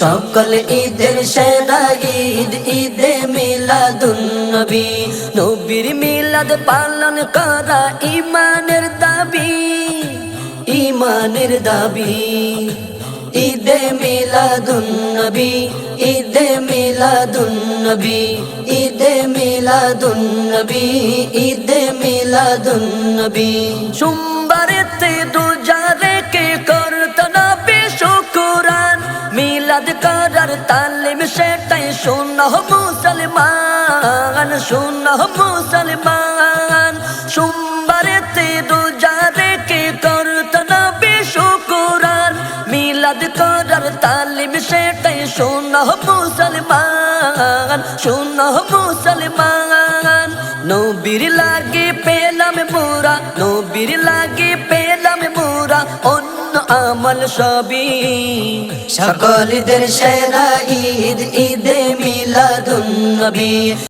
সকল ঈদের সেরা ঈদ ঈদে মিলাদুন নবী। নবীর মিলাদ পালন করা ঈমানের দাবি, ঈমানের দাবি। ঈদে মিলাদুন নবী, ঈদে মিলাদুন নবী, ঈদে মিলাদুন নবী, ঈদে মিলাদুন নবী। সোমবারেতে রোজা রেখে করত নবী শুকরান, মিলাদ করার তালিম সেটাই শোনো মুসলমান, শোনো মুসলমান। সোমবারেতে রোজা রেখে করত নবী শুকরান, মিলাদ করার তালিম সেটাই শোনো মুসলমান, শোনো মুসলমান। নবীর লাগে পেলাম মোরা, নবীর লাগে পেলাম মোরা অন্য আমল সবই। সকল ঈদের সেরা ঈদ ঈদে মিলাদুন নবী।